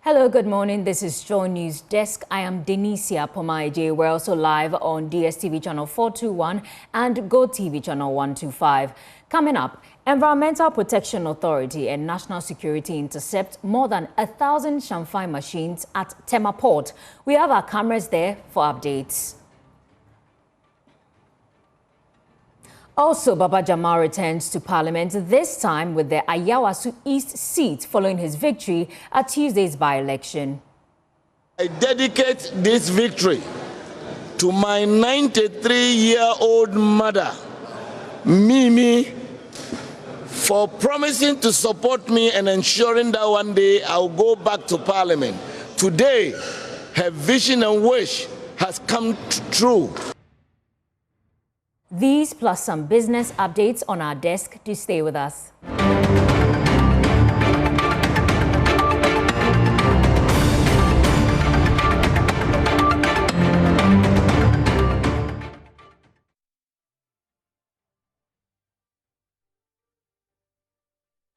Hello, good morning. This is Joy News Desk. I am Denicia Pomaije. We're also live on DSTV channel 421 and GoTV channel 125. Coming up, Environmental Protection Authority and National Security intercept more than 1,000 Chanfang machines at Tema Port. We have our cameras there for updates. Also, Baba Jamal returns to Parliament, this time with the Ayawaso East seat following his victory at Tuesday's by-election. I dedicate this victory to my 93-year-old mother, Mimi, for promising to support me and ensuring that one day I'll go back to Parliament. Today, her vision and wish has come true. These plus some business updates on our desk. Do stay with us.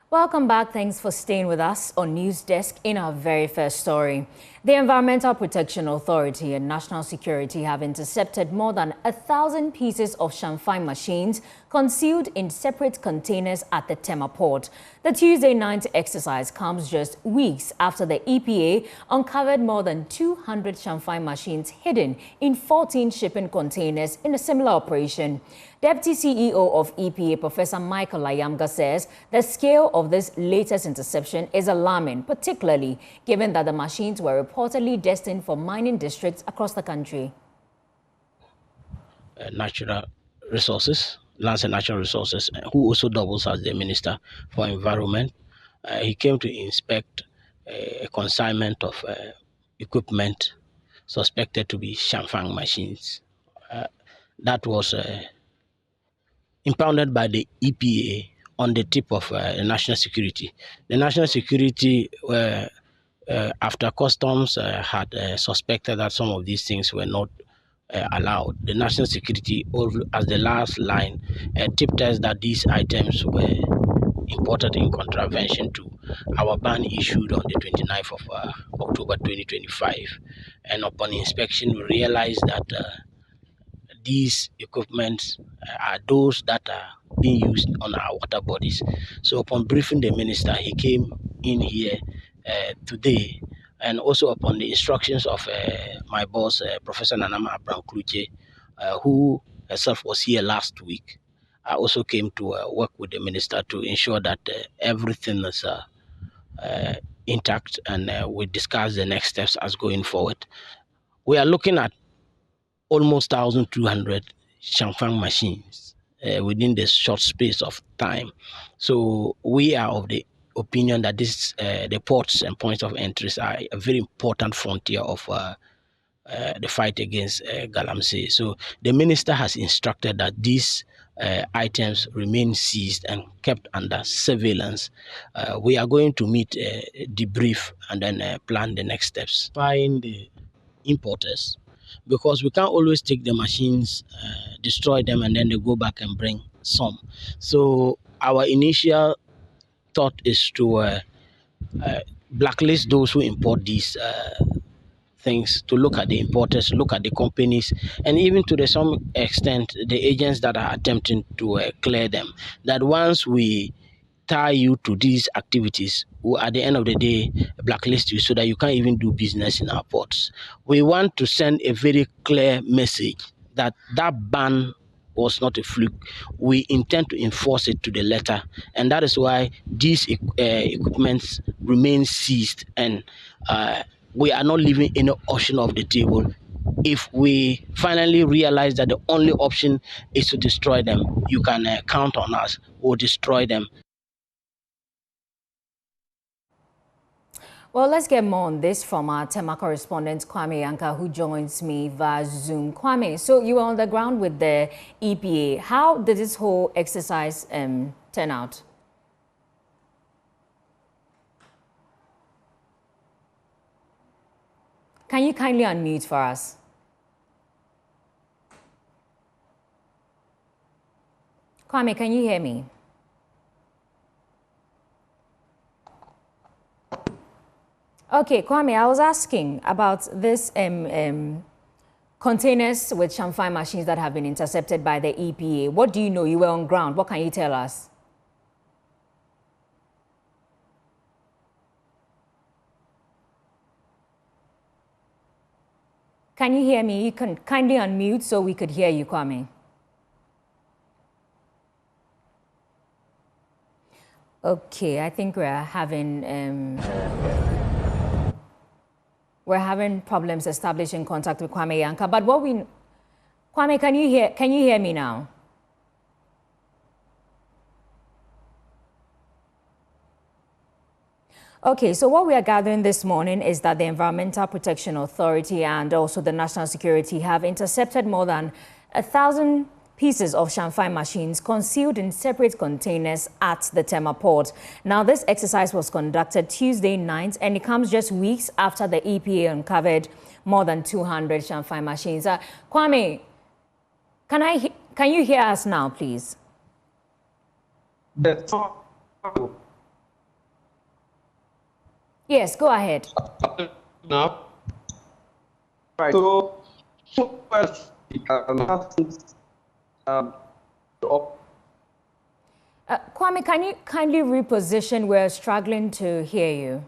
Welcome back. Thanks for staying with us on News Desk. In our very first story, the Environmental Protection Authority and National Security have intercepted more than 1,000 pieces of Chanfang machines concealed in separate containers at the Tema Port. The Tuesday night exercise comes just weeks after the EPA uncovered more than 200 Chanfang machines hidden in 14 shipping containers in a similar operation. Deputy CEO of EPA, Professor Michael Ayamga, says the scale of this latest interception is alarming, particularly given that the machines were reportedly destined for mining districts across the country. Natural resources, lands and natural resources, who also doubles as the Minister for Environment. He came to inspect a consignment of equipment suspected to be Chanfang machines. That was impounded by the EPA on the tip of the National Security. The National Security, after customs had suspected that some of these things were not allowed, the National Security, as the last line, tipped us that these items were imported in contravention to our ban issued on the 29th of October 2025. And upon inspection, we realized that these equipments are those that are being used on our water bodies. So upon briefing the minister, he came in here today, and also upon the instructions of my boss, Professor Nanama Abraham-Kluche, who herself was here last week. I also came to work with the minister to ensure that everything is intact, and we discuss the next steps as going forward. We are looking at almost 1,200 Chanfang machines within this short space of time. So we are of the opinion that this, the ports and points of entry are a very important frontier of the fight against Galamsey. So the minister has instructed that these items remain seized and kept under surveillance. We are going to meet, debrief, and then plan the next steps. Find the importers, because we can't always take the machines, destroy them, and then they go back and bring some. So our initial thought is to blacklist those who import these things, to look at the importers, look at the companies, and even to some extent the agents that are attempting to clear them. That once we tie you to these activities, will at the end of the day blacklist you so that you can't even do business in our ports. We want to send a very clear message that that ban was not a fluke. We intend to enforce it to the letter, and that is why these equipments remain seized, and we are not leaving any option off the table. If we finally realize that the only option is to destroy them, you can count on us. We'll destroy them. Well, let's get more on this from our Tema correspondent, Kwame Yanka, who joins me via Zoom. Kwame, so you were on the ground with the EPA. How did this whole exercise turn out? Can you kindly unmute for us? Kwame, can you hear me? Okay, Kwame, I was asking about this containers with Chanfang machines that have been intercepted by the EPA. What do you know? You were on ground. What can you tell us? Can you hear me? You can kindly unmute so we could hear you, Kwame. Okay, I think we're having problems establishing contact with Kwame Yanka. But Kwame, can you hear me now? Okay, so what we are gathering this morning is that the Environmental Protection Authority and also the National Security have intercepted more than 1,000 pieces of Chanfang machines concealed in separate containers at the Tema Port. Now, this exercise was conducted Tuesday night, and it comes just weeks after the EPA uncovered more than 200 Chanfang machines. Kwame, can you hear us now, please? Yes, go ahead. No. Right. So Kwame, can you kindly reposition? We're struggling to hear you.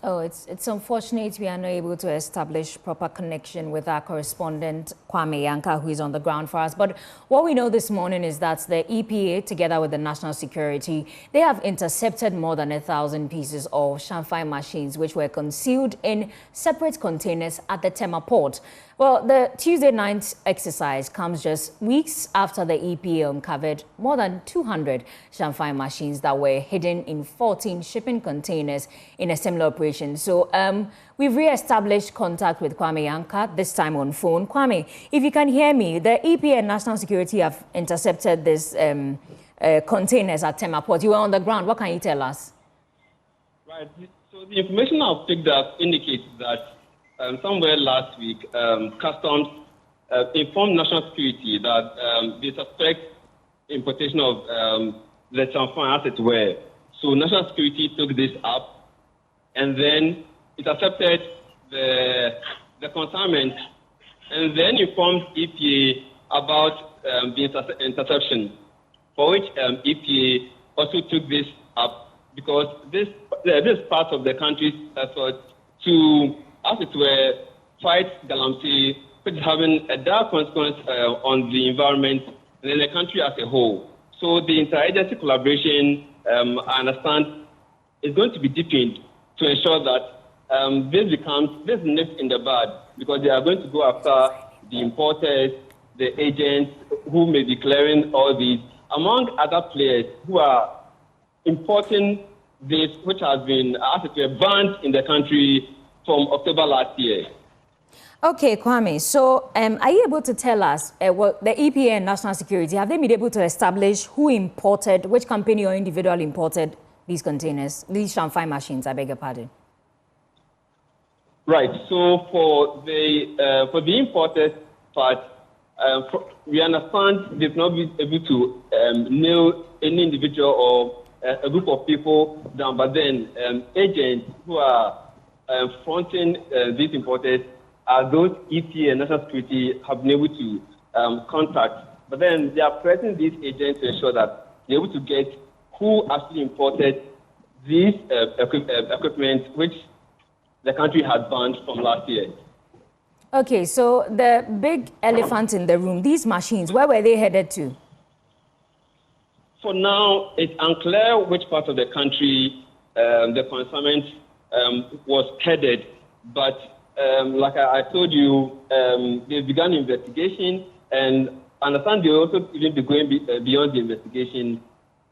Oh, it's unfortunate we are not able to establish proper connection with our correspondent, Kwame Yanka, who is on the ground for us. But what we know this morning is that the EPA, together with the National Security, they have intercepted more than 1,000 pieces of Chanfang machines, which were concealed in separate containers at the Tema Port. Well, the Tuesday night exercise comes just weeks after the EPA uncovered more than 200 Chanfang machines that were hidden in 14 shipping containers in a similar operation. So we've re-established contact with Kwame Yanka, this time on phone. Kwame, if you can hear me, the EPA and National Security have intercepted these containers at Tema Port. You were on the ground. What can you tell us? Right. So the information I've picked up indicates that somewhere last week, Customs informed National Security that they suspect importation of the Chanfang as it were. So National Security took this up and then intercepted the consignment and then informed EPA about the interception, for which EPA also took this up because this part of the country's effort to, as it were, fight galamsey, which is having a direct consequence on the environment and in the country as a whole. So the interagency collaboration, I understand, is going to be deepened to ensure that this nips in the bud, because they are going to go after the importers, the agents who may be clearing all these, among other players who are importing this, which has been, as it were, banned in the country from October last year. Okay, Kwame, so are you able to tell us what the EPA and National Security, have they been able to establish who imported, which company or individual imported these containers, these Chanfang machines, I beg your pardon? Right, so for the importers part, we understand they've not been able to nail any individual or a group of people down, but then agents who are fronting these importers are those EPA and National Security have been able to contact. But then they are pressing these agents to ensure that they're able to get who actually imported these equipment, which the country has banned from last year. Okay, so the big elephant in the room, these machines, where were they headed to? For now, it's unclear which part of the country the consignment was headed, but like I told you, they've begun investigation, and I understand they'll also even be going beyond the investigation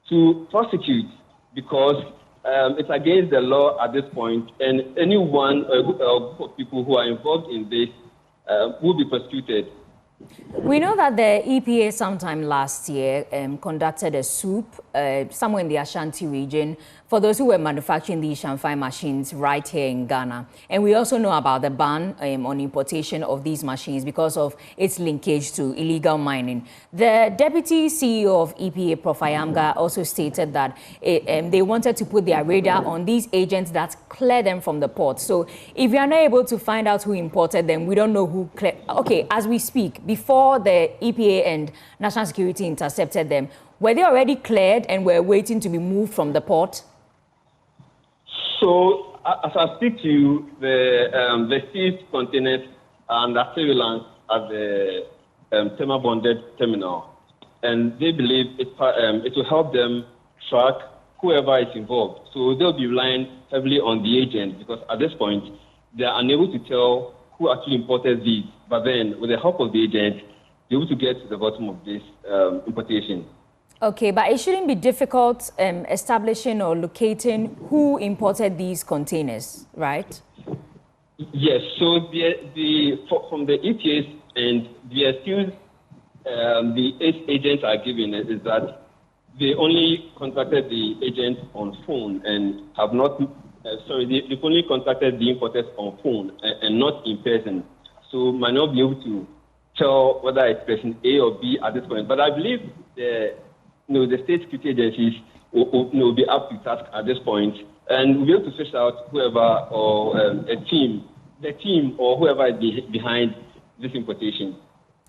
to prosecute, because it's against the law at this point, and anyone or a group of people who are involved in this will be prosecuted. We know that the EPA sometime last year conducted a swoop somewhere in the Ashanti region for those who were manufacturing these Chanfang machines right here in Ghana. And we also know about the ban on importation of these machines because of its linkage to illegal mining. The Deputy CEO of EPA, Prof. Ayamga, also stated that they wanted to put their radar on these agents that clear them from the port. So if you are not able to find out who imported them, we don't know who cleared. Okay, as we speak, before the EPA and National Security intercepted them, were they already cleared and were waiting to be moved from the port? So, as I speak to you, the seized containers are under surveillance at the Tema bonded terminal, and they believe it will help them track whoever is involved. So they'll be relying heavily on the agent because at this point, they are unable to tell who actually imported these. But then, with the help of the agent, they're able to get to the bottom of this importation. Okay, but it shouldn't be difficult establishing or locating who imported these containers, right? Yes. So from the EPA's and the excuse the agents are giving is that they only contacted the agent on phone and have not. They've only contacted the importers on phone and not in person. So might not be able to tell whether it's person A or B at this point. But I believe the state security agencies will be up to task at this point, and we'll be able to fish out whoever or the team or whoever is behind this importation.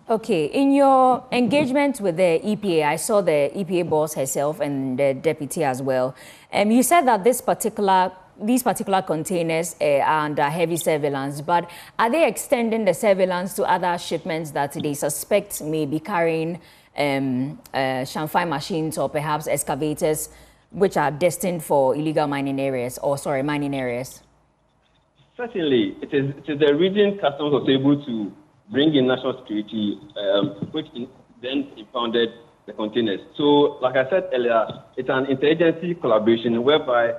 Okay, in your engagement with the EPA, I saw the EPA boss herself and the deputy as well. You said that these particular containers are under heavy surveillance, but are they extending the surveillance to other shipments that they suspect may be carrying Chanfang machines or perhaps excavators which are destined for illegal mining areas mining areas? Certainly. It is the reason Customs was able to bring in national security, which then impounded the containers. So, like I said earlier, it's an interagency collaboration whereby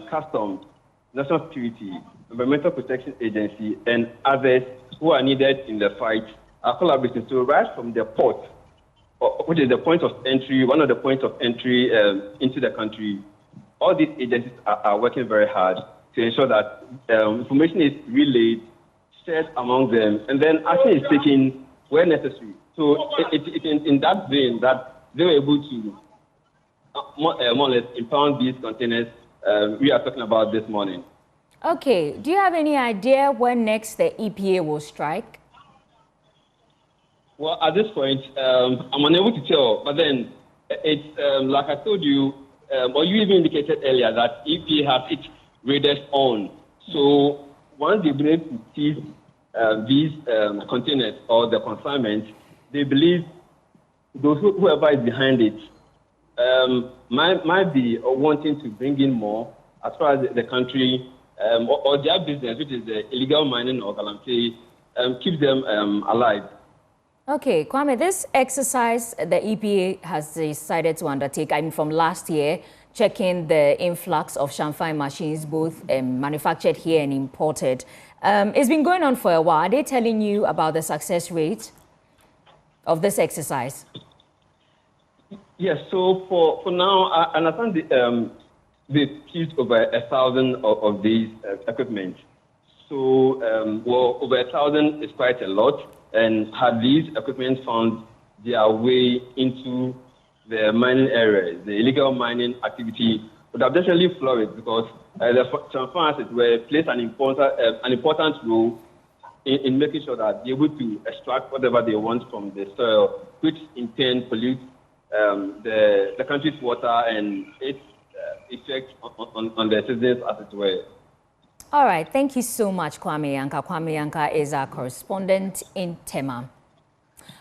Customs, National Security, Environmental Protection Agency, and others who are needed in the fight are collaborating. So, right from the port, which is the point of entry, one of the points of entry into the country, all these agencies are working very hard to ensure that information is relayed, shared among them, and then action is taken where necessary. So it's in that vein that they were able to more or less impound these containers we are talking about this morning. Okay. Do you have any idea when next the EPA will strike? Well, at this point, I'm unable to tell. But then, it's like I told you, or you even indicated earlier that EPA has its radars on. So once they bring to seize these containers or the consignment, they believe whoever is behind it might be wanting to bring in more as far as the country or their business, which is the illegal mining or galamsey, keeps them alive. Okay, Kwame, this exercise the EPA has decided to undertake, from last year, checking the influx of Chanfang machines, both manufactured here and imported. It's been going on for a while. Are they telling you about the success rate of this exercise? Yes, so for now, I understand they've seized over 1,000 of these equipment. So, over 1,000 is quite a lot. And had these equipment found their way into the mining areas, the illegal mining activity would have definitely flourished because the Chanfang, as it were, plays an important role in making sure that they're able to extract whatever they want from the soil, which in turn pollutes the country's water and its effect on the citizens, as it were. All right. Thank you so much, Kwame Yanka. Kwame Yanka is our correspondent in Tema.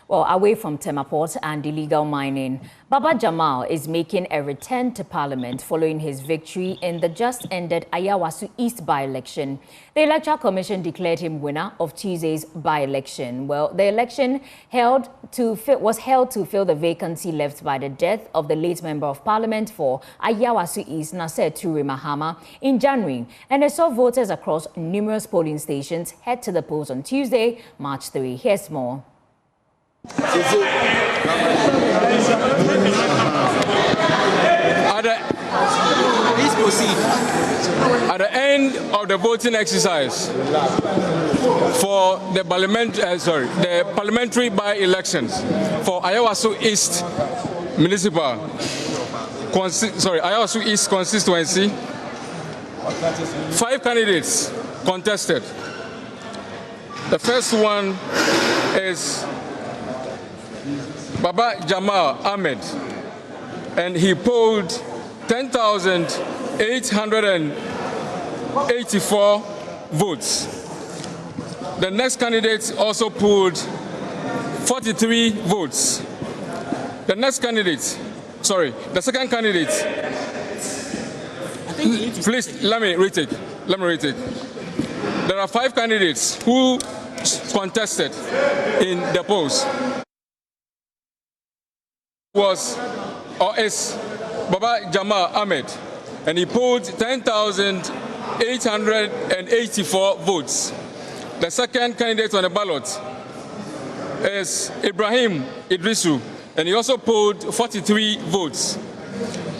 Well, away from Tema Port and illegal mining, Baba Jamal is making a return to Parliament following his victory in the just-ended Ayawaso East by-election. The Electoral Commission declared him winner of Tuesday's by-election. Well, the election was held to fill the vacancy left by the death of the late Member of Parliament for Ayawaso East, Nasser Ture Mahama, in January, and it saw voters across numerous polling stations head to the polls on Tuesday, March 3. Here's more. Please proceed. At the end of the voting exercise for the parliamentary by-elections for Ayawaso East Ayawaso East constituency, 5 candidates contested. The first one is Baba Jamal Ahmed, and he polled 10,884 votes. The next candidate also polled 43 votes. The second candidate, please let me retake. There are 5 candidates who contested in the polls. Is Baba Jamal Ahmed, and he polled 10,884 votes. The second candidate on the ballot is Ibrahim Idrisu, and he also polled 43 votes.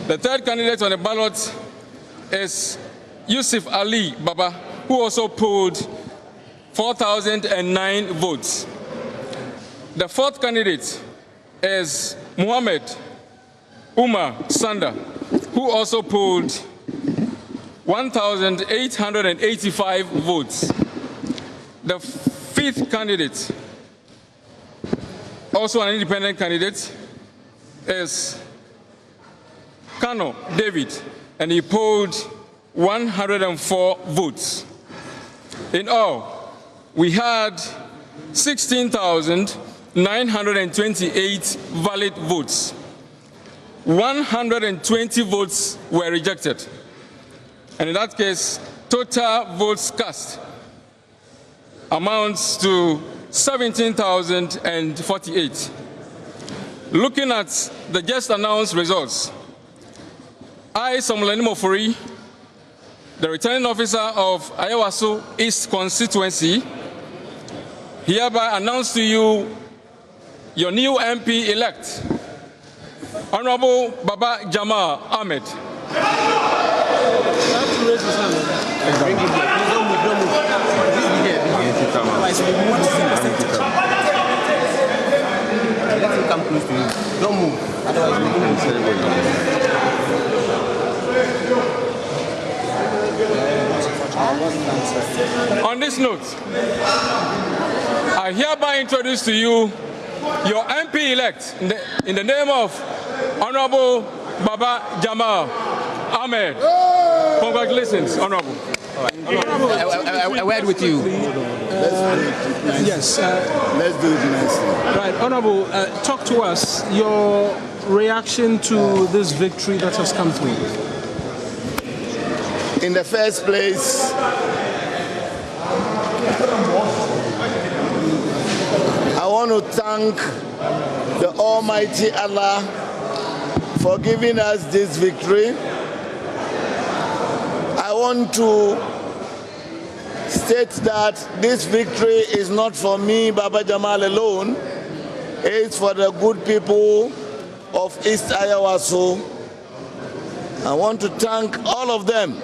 The third candidate on the ballot is Yusuf Ali Baba, who also polled 4,009 votes. The fourth candidate is Muhammad Umar Sanda, who also polled 1,885 votes. The fifth candidate, also an independent candidate, is Kano David, and he polled 104 votes. In all, we had 16,928 valid votes. 120 votes were rejected. And in that case, total votes cast amounts to 17,048. Looking at the just announced results, I, Samuel Mofori, the returning officer of Ayawaso East constituency, hereby announce to you your new MP-elect, Honorable Baba Jamal Ahmed. Let him come close to you. Don't move. Otherwise, we can celebrate. On this note, I hereby introduce to you your MP-elect in the name of Honorable Baba Jamal Ahmed. Congratulations, Honorable. A word with you. Yes. Let's do it nicely. Right, Honorable, talk to us your reaction to this victory that has come through. In the first place, I want to thank the Almighty Allah for giving us this victory. I want to state that this victory is not for me, Baba Jamal, alone. It's for the good people of East Ayawaso. I want to thank all of them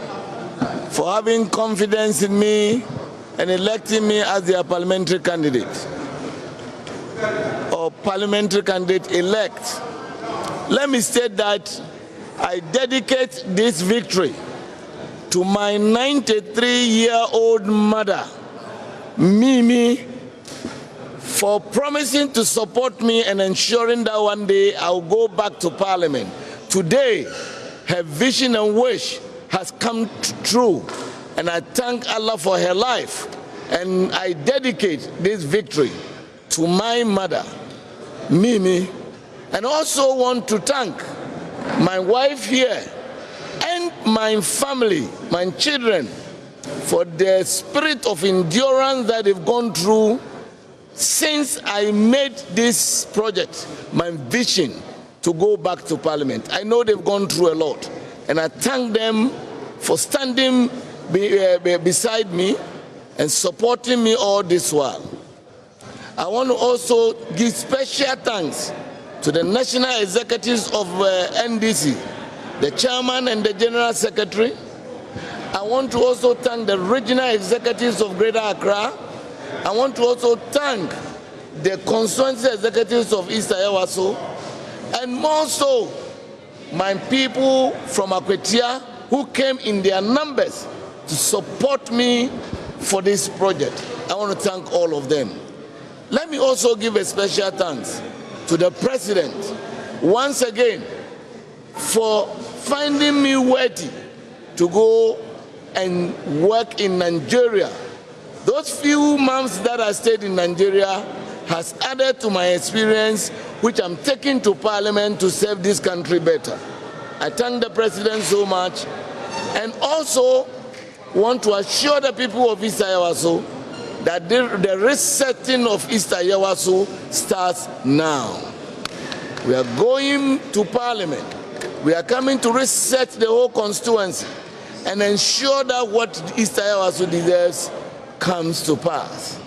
for having confidence in me and electing me as their parliamentary candidate or parliamentary candidate-elect. Let me state that I dedicate this victory to my 93-year-old mother, Mimi, for promising to support me and ensuring that one day I'll go back to Parliament. Today, her vision and wish has come true, and I thank Allah for her life, and I dedicate this victory to my mother, Mimi, and also want to thank my wife here and my family, my children, for the spirit of endurance that they've gone through since I made this project my vision to go back to Parliament. I know they've gone through a lot, and I thank them for standing beside me and supporting me all this while. I want to also give special thanks to the national executives of NDC the chairman and the general secretary. I want to also thank the regional executives of Greater Accra. I want to also thank the constituency executives of East Ayawaso, and more so my people from Akwetia who came in their numbers to support me for this project. I want to thank all of them. Let me also give a special thanks to the president once again for finding me worthy to go and work in Nigeria. Those few months that I stayed in Nigeria has added to my experience, which I'm taking to Parliament to serve this country better. I thank the President so much, and also want to assure the people of East Ayawaso that the resetting of East Ayawaso starts now. We are going to Parliament. We are coming to reset the whole constituency and ensure that what East Ayawaso deserves comes to pass.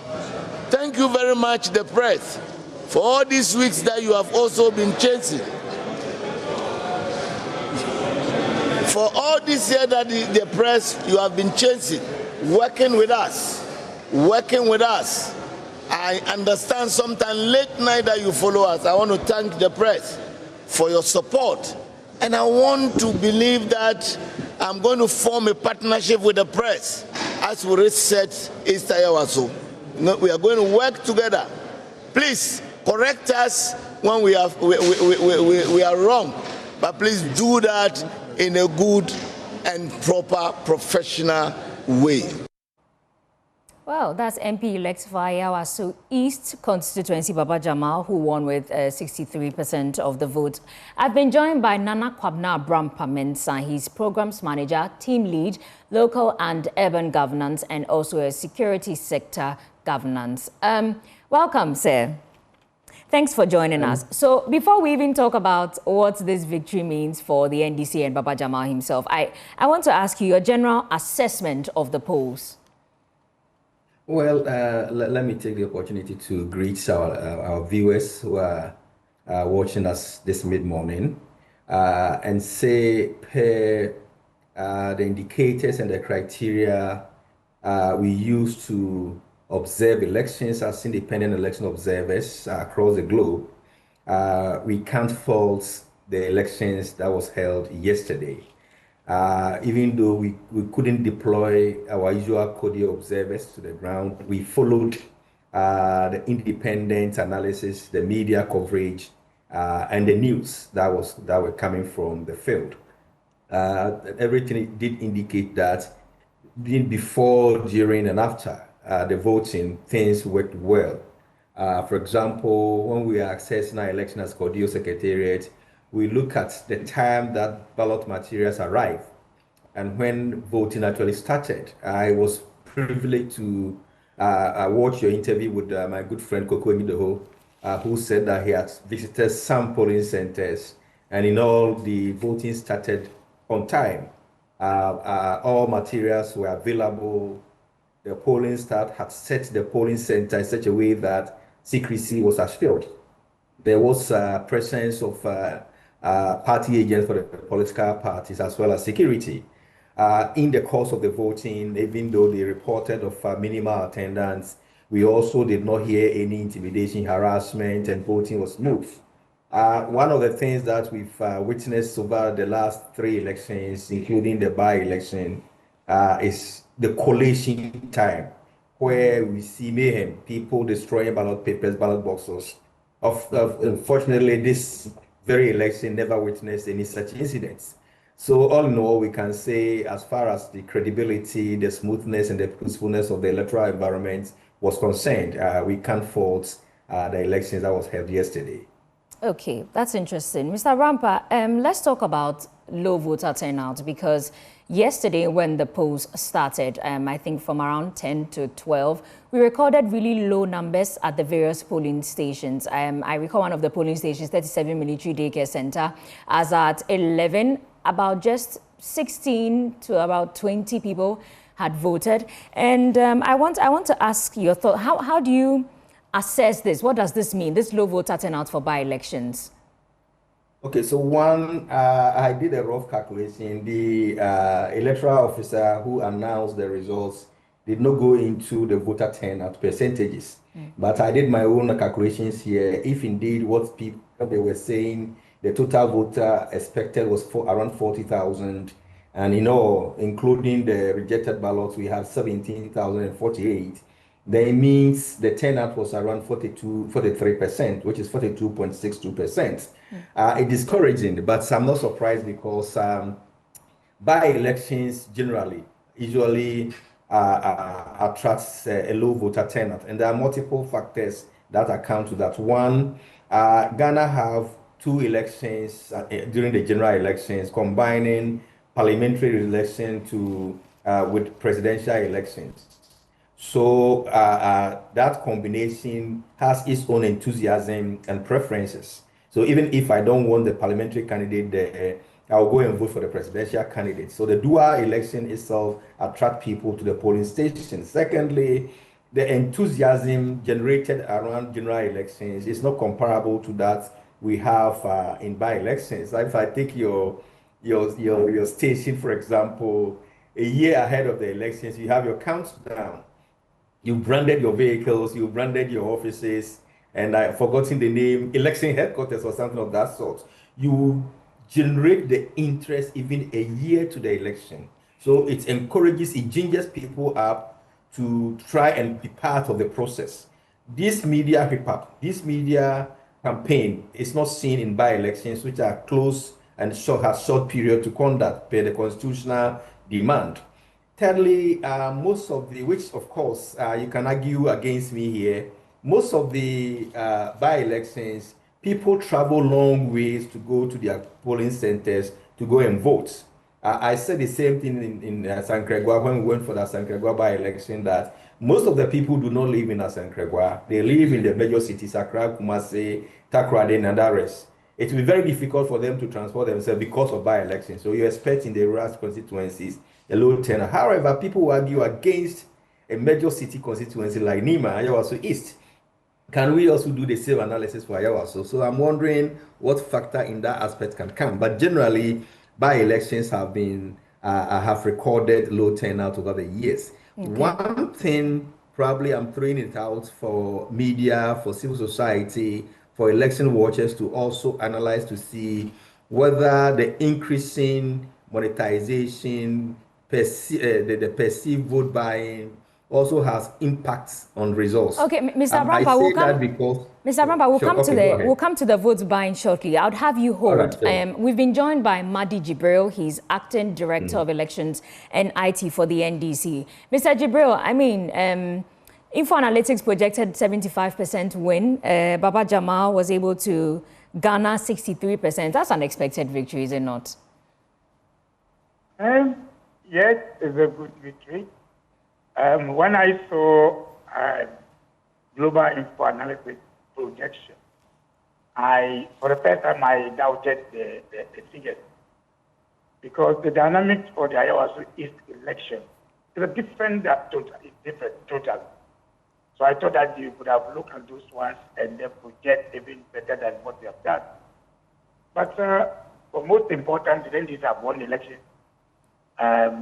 Thank you very much, the press, for all these weeks that you have also been chasing. For all this year that the press, you have been chasing, working with us. I understand sometimes late night that you follow us. I want to thank the press for your support. And I want to believe that I'm going to form a partnership with the press as we reset East Ayawaso. We are going to work together. Please correct us when we are wrong, but please do that in a good and proper professional way. Well, that's MP-elect for Ayawaso East constituency, Baba Jamal, who won with 63% of the vote. I've been joined by Nana Kwabna Brampamensa. He's programs manager, team lead, local and urban governance, and also a security sector governance. Welcome, sir. Thanks for joining us. So before we even talk about what this victory means for the NDC and Baba Jamal himself, I want to ask you your general assessment of the polls. Well, let me take the opportunity to greet our viewers who are watching us this mid-morning and say per the indicators and the criteria we use to observe elections as independent election observers across the globe, we can't fault the elections that was held yesterday. Even though we couldn't deploy our usual cordial observers to the ground, we followed the independent analysis, the media coverage, and the news that were coming from the field. Everything did indicate that before, during, and after the voting, things worked well. For example, when we are accessing our election as cordial secretariat, we look at the time that ballot materials arrived and when voting actually started. I was privileged to watch your interview with my good friend Koko Emidoho, who said that he had visited some polling centers, and in all, the voting started on time. All materials were available. The polling staff had set the polling center in such a way that secrecy was assured. There was presence of party agents for the political parties as well as security. In the course of the voting, even though they reported of minimal attendance, we also did not hear any intimidation, harassment, and voting was smooth. One of the things that we've witnessed over the last 3 elections, including the by-election, is the collation time, where we see mayhem, people destroying ballot papers, ballot boxes. Unfortunately, this very election never witnessed any such incidents. So all in all, we can say as far as the credibility, the smoothness, and the peacefulness of the electoral environment was concerned, we can't fault the elections that was held yesterday. Okay, that's interesting. Mr. Rampa, let's talk about low voter turnout, because yesterday when the polls started, I think from around 10 to 12, we recorded really low numbers at the various polling stations. I recall one of the polling stations, 37 Military Daycare Center, as at 11, about just 16 to about 20 people had voted. And I want to ask your thought. How do you assess this? What does this mean, this low voter turnout for by-elections? Okay, so one, I did a rough calculation. The electoral officer who announced the results did not go into the voter turnout percentages, but I did my own calculations here. If indeed what people they were saying, the total voter expected was around 40,000, and in all, including the rejected ballots, we have 17,048. Then it means the turnout was around 43%, which is 42.62%. It's discouraging, but I'm not surprised because by-elections generally usually attracts a low voter turnout, and there are multiple factors that account to that. One, Ghana have two elections during the general elections, combining parliamentary election to with presidential elections. So that combination has its own enthusiasm and preferences. So even if I don't want the parliamentary candidate there, I'll go and vote for the presidential candidate. So the dual election itself attract people to the polling station. Secondly, the enthusiasm generated around general elections is not comparable to that we have in by-elections. If I take your station, for example, a year ahead of the elections, you have your countdown. You branded your vehicles, you branded your offices, and I've forgotten the name, election headquarters or something of that sort. You generate the interest even a year to the election. So it encourages, it gingers people up to try and be part of the process. This media hip-hop, this media campaign is not seen in by-elections, which are close and have short period to conduct per the constitutional demand. Thirdly, most of the, which of course you can argue against me here, most of the by-elections, people travel long ways to go to their polling centers to go and vote. I said the same thing in Asankregwa when we went for the Asankregwa by-election, that most of the people do not live in Asankregwa. They live in the major cities, Accra, Kumasi, Takoradi, and the rest. It will be very difficult for them to transport themselves because of by-elections. So you expect in the rural constituencies a low turnout. However, people will argue against a major city constituency like Tema, Ayawaso East. Can we also do the same analysis for Ayawaso? So I'm wondering what factor in that aspect can come. But generally, by-elections have been have recorded low turnout over the years. Okay. One thing, probably I'm throwing it out for media, for civil society, for election watchers to also analyze to see whether the increasing monetization, the perceived vote buying also has impacts on results. Okay, Mr. Abrampa, we'll come to the vote buying shortly. I would have you hold. Right, sure. We've been joined by Madi Jibril. He's acting director of elections and IT for the NDC. Mr. Jibril, I mean, Info Analytics projected 75% win. Baba Jamal was able to garner 63%. That's an unexpected victory, is it not? Yes, it's a good victory. When I saw global info analysis projection, for the first time, I doubted the figures, because the dynamics for the Ayawaso East election is different. It's different totally. So I thought that you could have looked at those ones and then project even better than what they have done. But for most important, the NDC have won the election.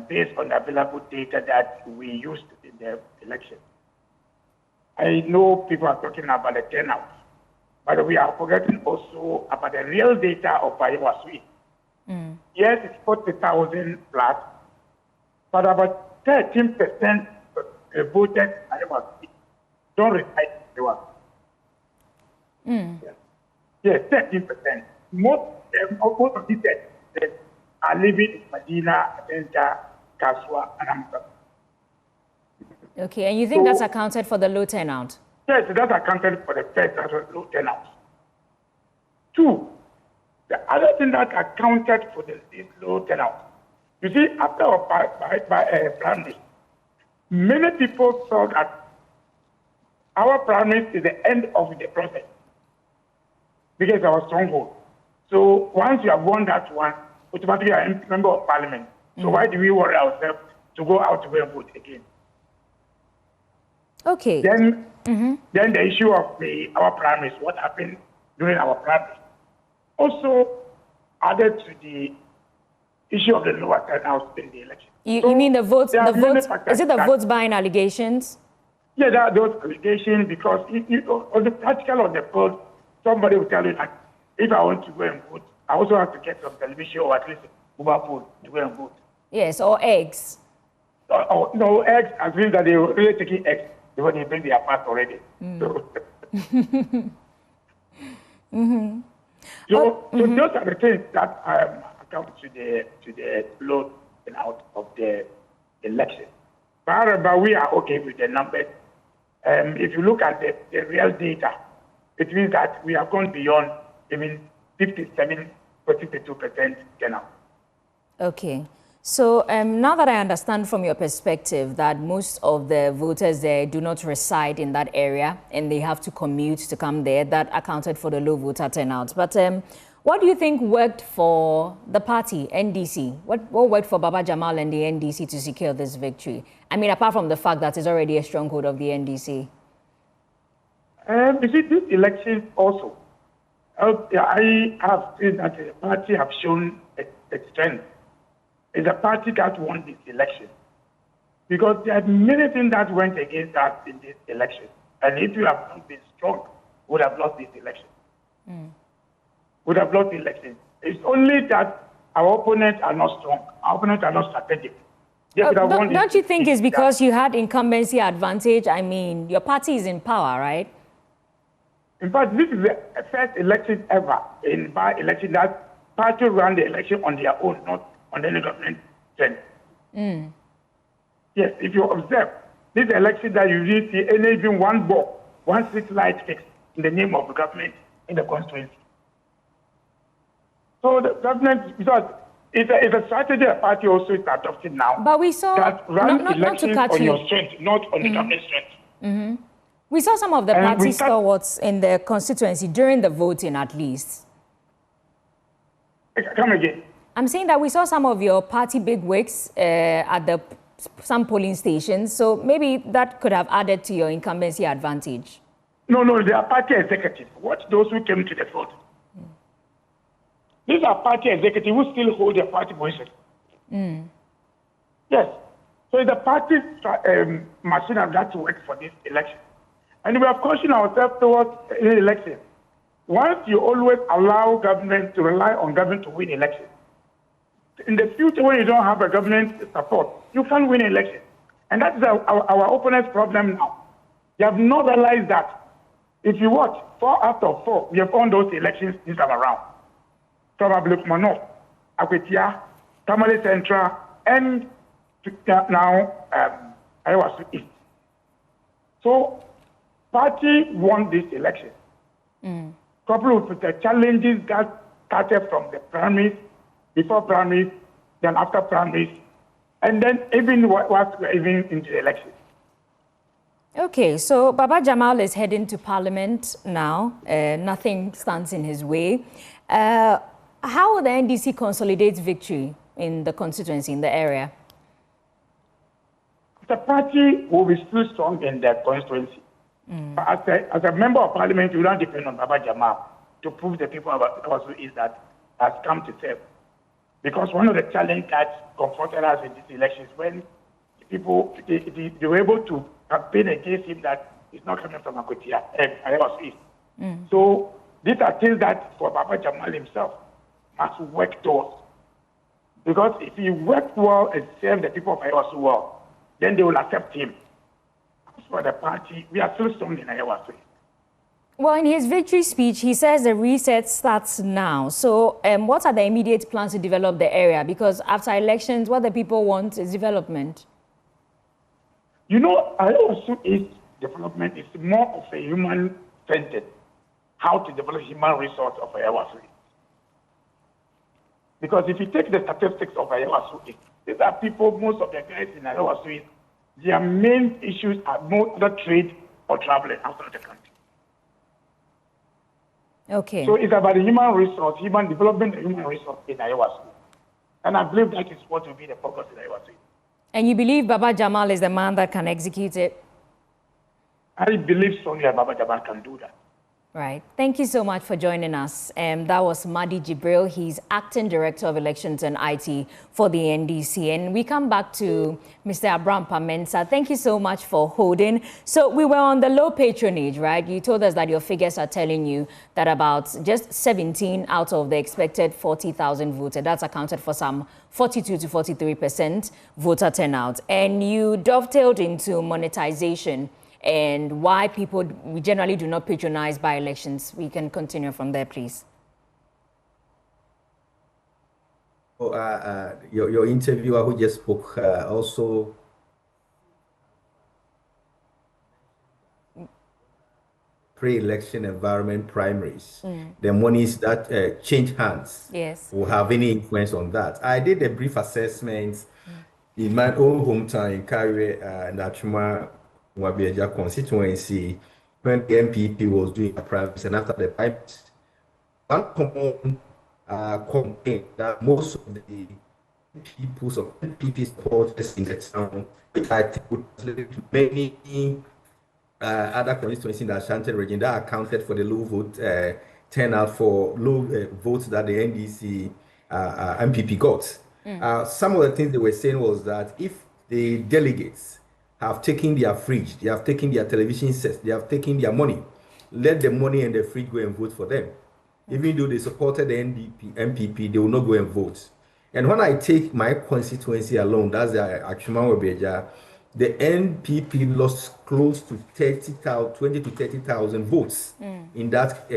Based on available data that we used in the election. I know people are talking about the turnout, but we are forgetting also about the real data of Ayawaso East. Yes, it's 40,000 plus, but about 13% voted Ayawaso East don't reside in Ayawaso. Yes, 13%. Most of these are living in Medina, Adenta, Kaswa, and Amka. Okay, and you think that's accounted for the low turnout? Yes, that's accounted for the first low turnout. Two, the other thing that accounted for this low turnout, you see, after our primaries, many people saw that our primaries is the end of the process because our stronghold. So once you have won that one, automatically are a member of parliament. So why do we worry ourselves to go out to vote again? Okay. Then the issue of our primaries, what happened during our primaries. Also, added to the issue of the lower turnout in the election. You mean the votes? There are The many votes? factors Is it the that- votes buying allegations? Yeah, there are those allegations because on the practical of the code, somebody will tell you that if I want to go and vote, I also have to get some television or at least mobile phone to go and vote. Yes, or eggs. No, eggs, I think that they were really taking eggs before they bring their pass already. So, so those are the things that account to the load and out of the election. However, we are okay with the numbers. If you look at the real data, it means that we have gone beyond even 57 or 52% turnout. Okay. So now that I understand from your perspective that most of the voters there do not reside in that area and they have to commute to come there, that accounted for the low voter turnout. But what do you think worked for the party, NDC? What worked for Baba Jamal and the NDC to secure this victory? I mean, apart from the fact that it's already a stronghold of the NDC. You see, this election also, I have seen that the party have shown its strength. It's a party that won this election. Because there are many things that went against us in this election. And if you have not been strong, we would have lost this election. Would have lost the election. It's only that our opponents are not strong. Our opponents are not strategic. Don't you think it's because you had incumbency advantage? I mean, your party is in power, right? In fact, this is the first election ever in by-election that party ran the election on their own, not on any government strength. Yes, if you observe, this election that you really see any even one ball, one street light fixed in the name of the government in the constituency. So the government, because it's a strategy the party also is adopting now. But we saw that run not to elections cut on you. your strength, not on the government strength. We saw some of the party stalwarts in the constituency during the voting, at least. Come again. I'm saying that we saw some of your party bigwigs at some polling stations, so maybe that could have added to your incumbency advantage. No, they are party executives. Watch those who came to the vote. These are party executives who still hold their party position. Yes. So the party machine have got to work for this election. And we have cautioned ourselves towards the election. Once you always allow government to rely on government to win elections, in the future when you don't have a government support, you can't win election. And that is our opponent's problem now. You have not realized that if you watch 4 out of 4, we have won those elections this time around. Probably Mano, Akwetia, Tamale Central, and now Ayawaso East. So, party won this election. Coupled with the challenges that started from the primaries, before primaries, then after primaries, and then even into the election. Okay, so Baba Jamal is heading to Parliament now. Nothing stands in his way. How will the NDC consolidate victory in the constituency, in the area? The party will be still strong in the constituency. As a member of Parliament, you don't depend on Baba Jamal to prove the people of Ayawaso East that has come to serve. Because one of the challenges that confronted us in this election is when people they were able to campaign against him that he's not coming from Ayawaso East. So these are things that for Baba Jamal himself must work towards. Because if he works well and serves the people of Ayawaso well, then they will accept him. As for the party, we are still strong in Ayawaso. Well, in his victory speech, he says the reset starts now. So what are the immediate plans to develop the area? Because after elections, what the people want is development. You know, Ayawaso East development is more of a human-centered, how to develop human resource of Ayawaso East. Because if you take the statistics of Ayawaso East, these are people, most of the guys in Ayawaso East, their main issues are more other trade or traveling outside the country. Okay. So it's about the human resource, human development, the human resource in Ayawaso. And I believe that is what will be the focus in Ayawaso. And you believe Baba Jamal is the man that can execute it? I believe strongly that Baba Jamal can do that. Right. Thank you so much for joining us. That was Madi Jibril. He's Acting Director of Elections and IT for the NDC. And we come back to Mr. Abraham Pamenta. Thank you so much for holding. So we were on the low patronage, right? You told us that your figures are telling you that about just 17 out of the expected 40,000 voted. That's accounted for some 42 to 43% voter turnout. And you dovetailed into monetization and why people generally do not patronize by-elections. We can continue from there, please. Your interviewer who just spoke also pre-election environment primaries, the monies that change hands will have any influence on that. I did a brief assessment in my own hometown in Kare and Achuma Wabeja constituency when the MPP was doing a primaries, and after the primaries, one common complaint that most of the people of MPP supporters in the town, which I think would translate to many other constituencies in the Ashanti region, that accounted for the low vote turnout for low votes that the NDC MPP got. Some of the things they were saying was that if the delegates have taken their fridge, they have taken their television sets, they have taken their money, let the money and the fridge go and vote for them. Even though they supported the MPP, they will not go and vote. And when I take my constituency alone, that's the Achuma Wabeja, the NPP lost close to 20 to 30,000 votes in that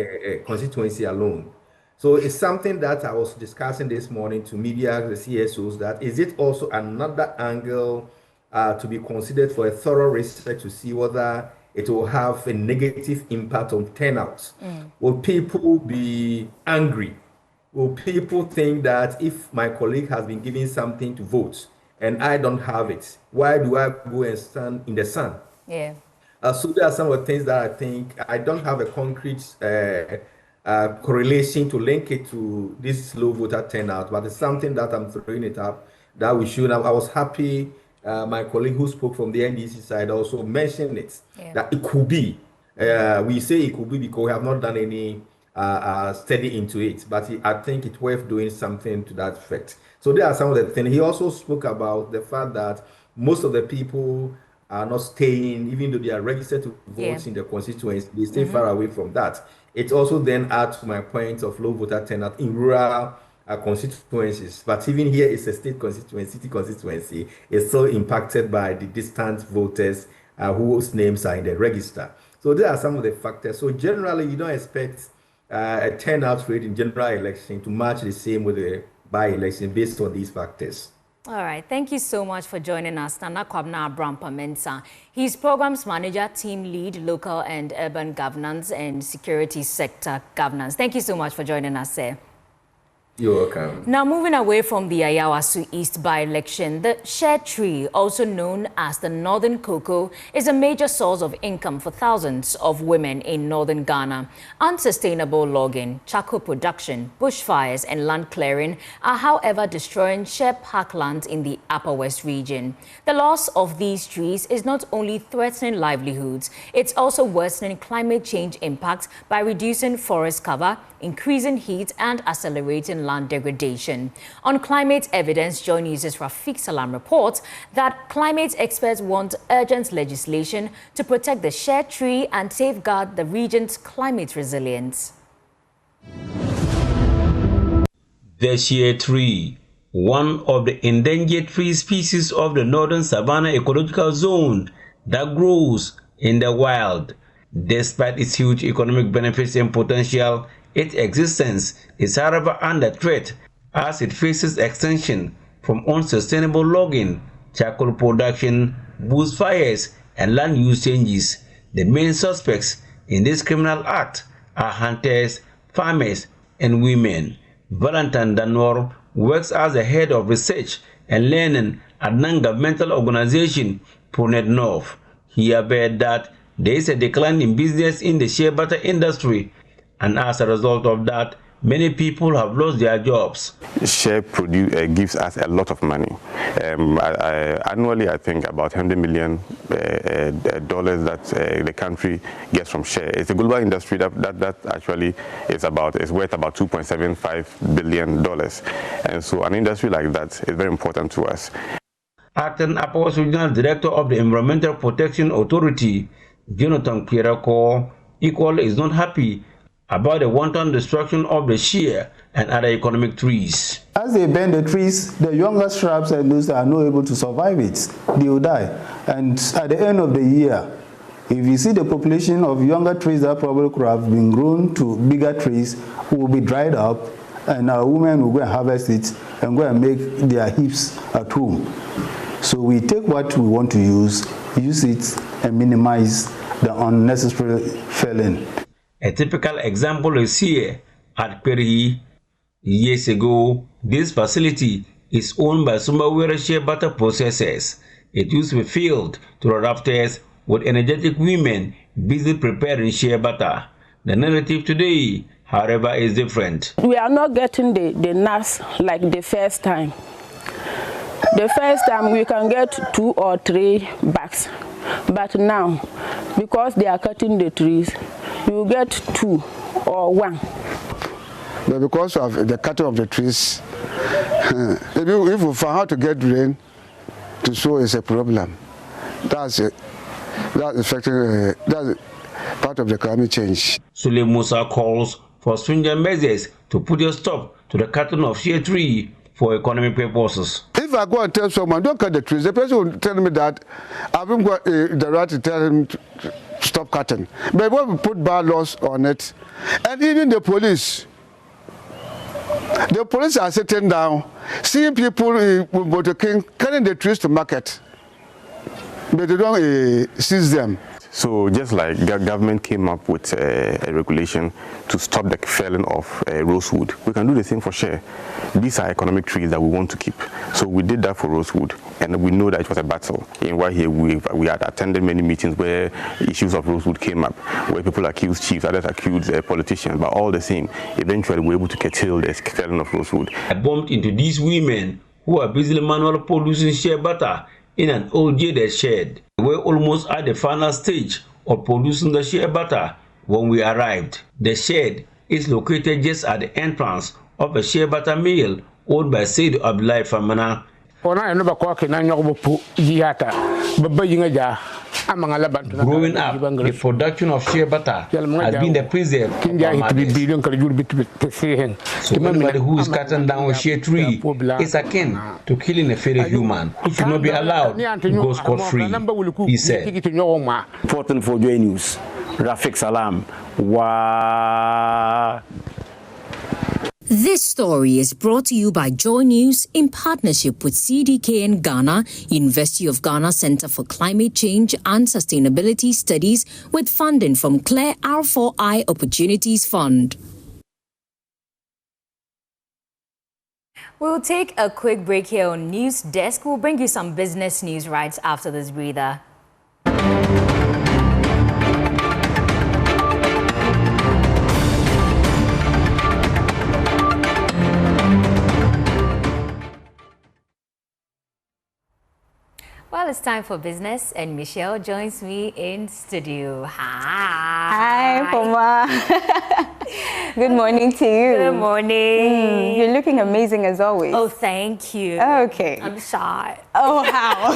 constituency alone. So it's something that I was discussing this morning to media, the CSOs, that is it also another angle to be considered for a thorough research to see whether it will have a negative impact on turnouts. Will people be angry? Will people think that if my colleague has been given something to vote and I don't have it, why do I go and stand in the sun? Yeah. So there are some of the things that I think I don't have a concrete correlation to link it to this low voter turnout, but it's something that I'm throwing it up that we should have. I was happy my colleague who spoke from the NDC side also mentioned it, that it could be. We say it could be because we have not done any study into it, but I think it's worth doing something to that effect. So there are some of the things. He also spoke about the fact that most of the people are not staying, even though they are registered to vote in the constituency, they stay far away from that. It also then adds to my point of low voter turnout in rural constituencies. But even here, it's a state constituency, city constituency. It's still impacted by the distant voters whose names are in the register. So there are some of the factors. So generally, you don't expect a turnout rate in general election to match the same with the by-election based on these factors. All right. Thank you so much for joining us. Nana Kwabna Abraham Pamenta. He's Programs Manager, Team Lead, Local and Urban Governance and Security Sector Governance. Thank you so much for joining us, sir. You're welcome. Now, moving away from the Ayawaso East by-election, the Shea tree, also known as the northern cocoa, is a major source of income for thousands of women in northern Ghana. Unsustainable logging, charcoal production, bushfires and land clearing are, however, destroying Shea parkland in the Upper West region. The loss of these trees is not only threatening livelihoods, it's also worsening climate change impact by reducing forest cover, increasing heat and accelerating land degradation. On climate evidence, Joy News' Rafiq Salam reports that climate experts want urgent legislation to protect the Shea tree and safeguard the region's climate resilience. The Shea tree, one of the endangered tree species of the Northern Savannah Ecological Zone that grows in the wild. Despite its huge economic benefits and potential, its existence is however under threat as it faces extinction from unsustainable logging, charcoal production, bushfires, and land use changes. The main suspects in this criminal act are hunters, farmers, and women. Valentine Danor works as the head of research and learning at non-governmental organization Punet North. He averred that there is a decline in business in the shea butter industry, and as a result of that, many people have lost their jobs. Shea gives us a lot of money. Annually, I think about $100 million that the country gets from Shea. It's a global industry that actually is worth about $2.75 billion. And so an industry like that is very important to us. Acting Ayawaso Regional Director of the Environmental Protection Authority, Jonathan Pierako, equally is not happy about the wanton destruction of the shea and other economic trees. As they burn the trees, the younger shrubs and those that are not able to survive it, they will die. And at the end of the year, if you see the population of younger trees that probably could have been grown to bigger trees will be dried up, and our women will go and harvest it and go and make their heaps at home. So we take what we want to use it, and minimize the unnecessary felling. A typical example is here at Peri. Years ago, this facility is owned by Sumbawera shea butter processors. It used to be filled to the rafters with energetic women busy preparing shea butter. The narrative today, however, is different. We are not getting the nuts like the first time. The first time we can get 2 or 3 bags, but now, because they are cutting the trees, you get 2 or 1. But because of the cutting of the trees, if we find how to get rain to sow is a problem. That's it. That's affecting. That's part of the climate change. Sule Musa calls for stringent measures to put a stop to the cutting of shea tree for economic purposes. If I go and tell someone, don't cut the trees, the person will tell me that I haven't got the right to tell him to stop cutting. But when we put bad laws on it, and even the police are sitting down, seeing people with Motor King cutting the trees to market, but they don't seize them. So just like government came up with a regulation to stop the felling of rosewood, we can do the same for shea. These are economic trees that we want to keep. So we did that for rosewood, and we know that it was a battle. In why here we had attended many meetings where issues of rosewood came up, where people accused chiefs, others accused politicians, but all the same, eventually we were able to curtail the felling of rosewood. I bumped into these women who are busily manually producing shea butter in an old jaded shed. We were almost at the final stage of producing the shea butter when we arrived. The shed is located just at the entrance of a shea butter mill owned by Said Abdullahi Famana. Growing up, the production of shea butter has been the preserve of our mothers. So anybody who is cutting down a shea tree is akin to killing a fellow human. It should not be allowed to go scot-free, he said. Important for Joy News, Rafik Salam. Wow. This story is brought to you by Joy News in partnership with CDKN Ghana, University of Ghana Center for Climate Change and Sustainability Studies, with funding from Claire R4I Opportunities Fund. We'll take a quick break here on News Desk. We'll bring you some business news right after this breather. Well, it's time for business, and Michelle joins me in studio. Hi. Hi, Poma. Good morning to you. Good morning. You're looking amazing as always. Oh, thank you. Okay. I'm shy. Oh, how?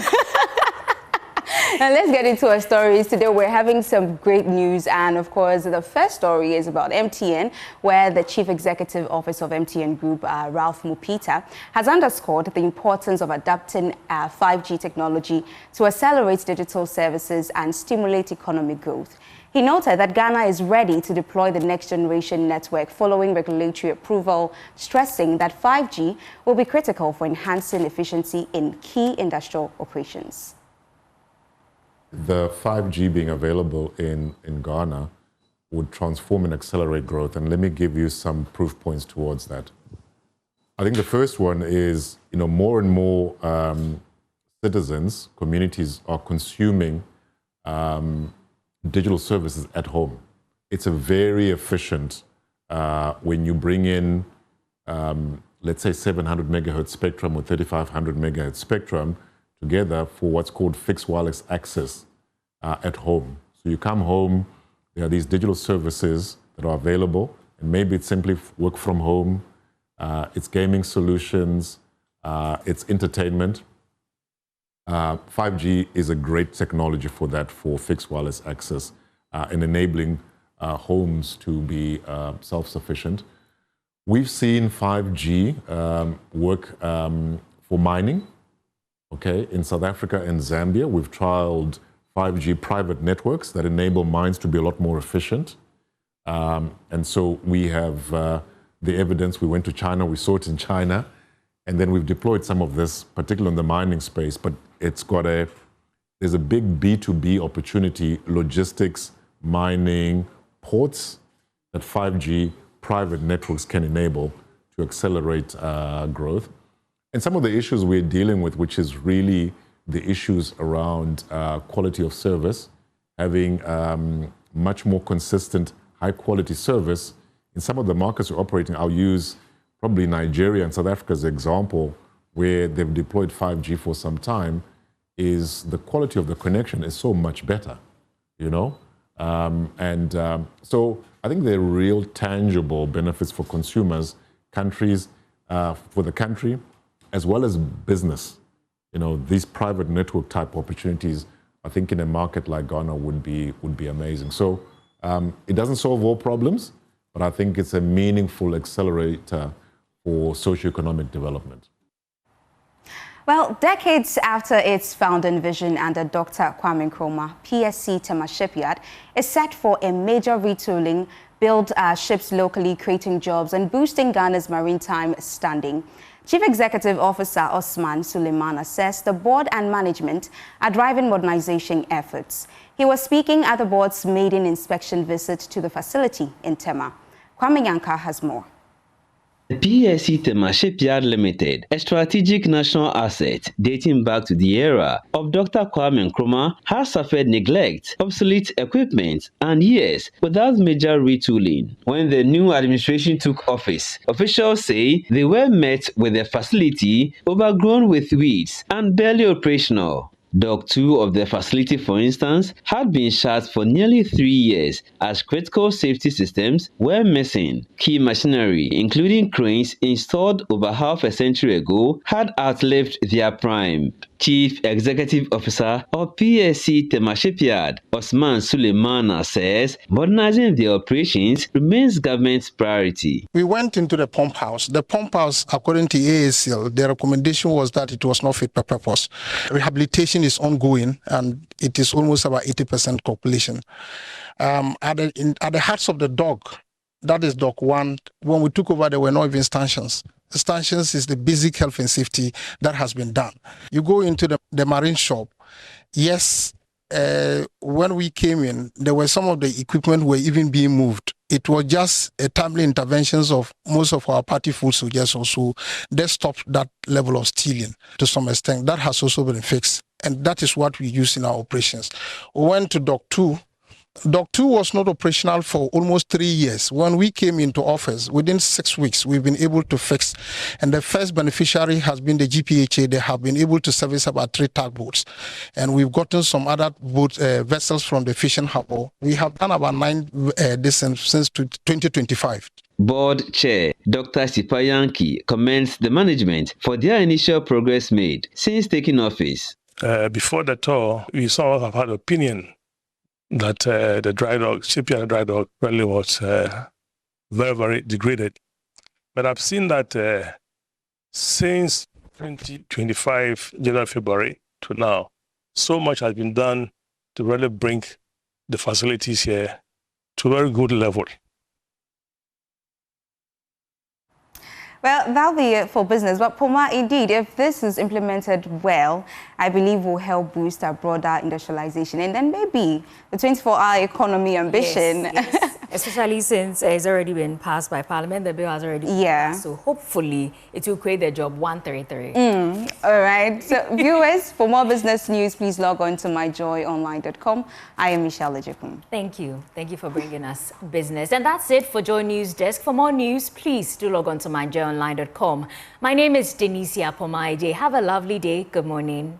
Now let's get into our stories. Today we're having some great news, and of course the first story is about MTN, where the Chief Executive Officer of MTN Group, Ralph Mupita, has underscored the importance of adapting 5G technology to accelerate digital services and stimulate economic growth. He noted that Ghana is ready to deploy the next generation network following regulatory approval, stressing that 5G will be critical for enhancing efficiency in key industrial operations. The 5G being available in Ghana would transform and accelerate growth. And let me give you some proof points towards that. I think the first one is, more and more citizens, communities are consuming digital services at home. It's a very efficient when you bring in, let's say, 700 megahertz spectrum or 3500 megahertz spectrum together for what's called fixed wireless access at home. So you come home, there are these digital services that are available, and maybe it's simply work from home, it's gaming solutions, it's entertainment. 5G is a great technology for that, for fixed wireless access and enabling homes to be self-sufficient. We've seen 5G work for mining. Okay, in South Africa and Zambia, we've trialed 5G private networks that enable mines to be a lot more efficient. And so we have the evidence. We went to China, we saw it in China, and then we've deployed some of this, particularly in the mining space, but there's a big B2B opportunity, logistics, mining, ports, that 5G private networks can enable to accelerate growth. And some of the issues we're dealing with, which is really the issues around quality of service, having much more consistent, high-quality service. In some of the markets we're operating, I'll use probably Nigeria and South Africa as an example, where they've deployed 5G for some time, is the quality of the connection is so much better, you know? So I think there are real tangible benefits for consumers, countries, for the country, as well as business. You know, these private network type opportunities, I think in a market like Ghana would be amazing. So it doesn't solve all problems, but I think it's a meaningful accelerator for socioeconomic development. Well, decades after its founding vision under Dr. Kwame Nkrumah, PSC Tema Shipyard is set for a major retooling, build ships locally, creating jobs and boosting Ghana's maritime standing. Chief Executive Officer Osman Suleimana says the board and management are driving modernization efforts. He was speaking at the board's maiden inspection visit to the facility in Tema. Kwame Yanka has more. The PSC Tema Shipyard Limited, a strategic national asset dating back to the era of Dr. Kwame Nkrumah, has suffered neglect, obsolete equipment, and years without major retooling. When the new administration took office, officials say they were met with a facility overgrown with weeds and barely operational. Dock 2 of the facility, for instance, had been shut for nearly 3 years as critical safety systems were missing. Key machinery, including cranes installed over half a century ago, had outlived their prime. Chief Executive Officer of PSC Tema Shipyard, Osman Suleimana, says modernizing the operations remains government's priority. We went into the pump house. The pump house, according to ASL, the recommendation was that it was not fit for purpose. Rehabilitation is ongoing and it is almost about 80% completion. At the hearts of the dock, that is dock 1, when we took over, there were no even stanchions. Stanchions is the basic health and safety that has been done. You go into the marine shop, yes, when we came in, there were some of the equipment were even being moved. It was just a timely interventions of most of our party food soldiers also. They stopped that level of stealing to some extent. That has also been fixed. And that is what we use in our operations. We went to Dock 2. Dock 2 was not operational for almost 3 years. When we came into office, within 6 weeks, we've been able to fix. And the first beneficiary has been the GPHA. They have been able to service about 3 tugboats. And we've gotten some other vessels from the fishing harbor. We have done about 9 since 2025. Board Chair Dr. Sipayanki commends the management for their initial progress made since taking office. Before the tour, we sort of have had opinion that the dry dock, shipyard dry dock, really was very, very degraded. But I've seen that since 2025, January, February to now, so much has been done to really bring the facilities here to a very good level. Well, that'll be it for business. But Poma, indeed, if this is implemented well, I believe will help boost our broader industrialization and then maybe the 24-hour economy ambition. Yes. Especially since it's already been passed by Parliament, the bill has already passed. So hopefully it will create the job 133. All right. So viewers, for more business news, please log on to myjoyonline.com. I am Michelle Ejekun. Thank you. Thank you for bringing us business. And that's it for Joy News Desk. For more news, please do log on to myjoyonline.com. My name is Denisia Pomaide. Have a lovely day. Good morning.